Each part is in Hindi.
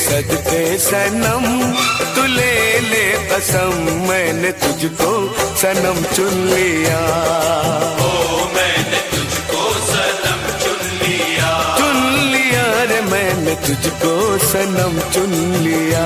सदके सनम तू ले ले कसम, मैंने तुझको सनम चुन लिया। ओ मैंने तुझको सनम चुन लिया, चुन लिया रे मैंने तुझको सनम चुन लिया।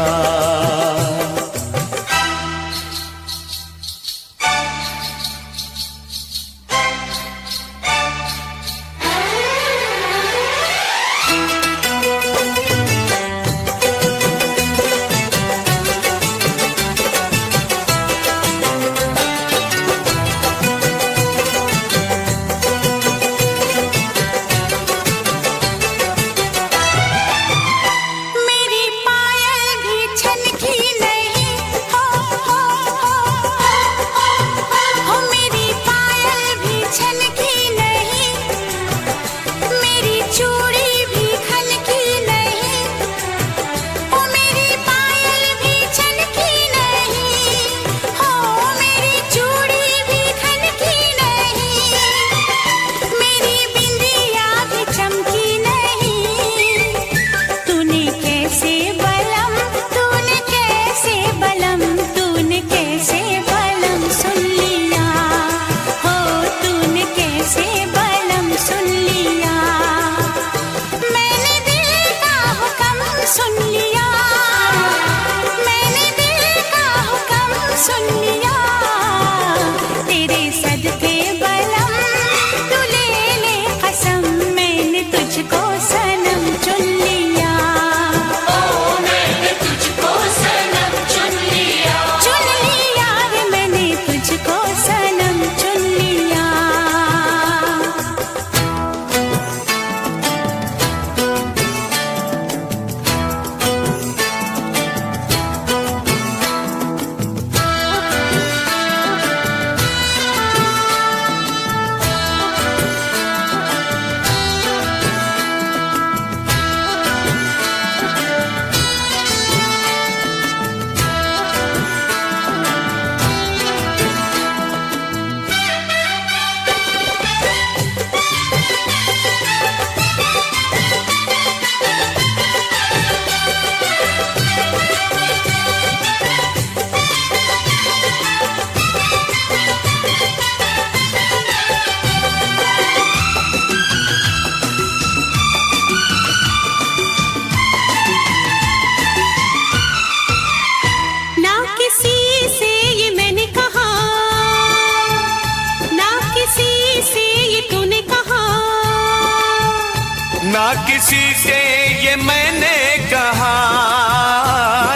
ना किसी से ये मैंने कहा,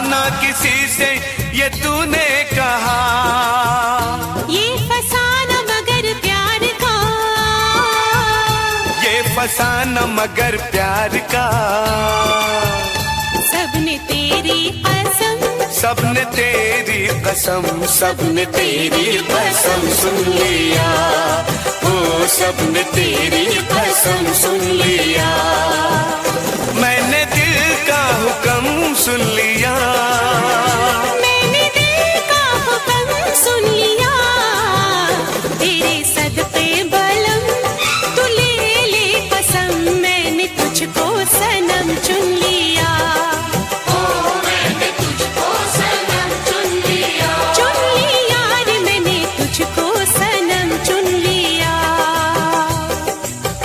ना किसी से ये तूने कहा। ये फसाना मगर प्यार का, ये फसाना मगर प्यार का। सबने तेरी कसम, सबने तेरी कसम, सबने तेरी कसम सुन लिया। ओ सबने तेरी कसम सुन लिया। मैंने दिल का हुक्म सुन लिया, मैंने दिल का हुक्म सुन लिया।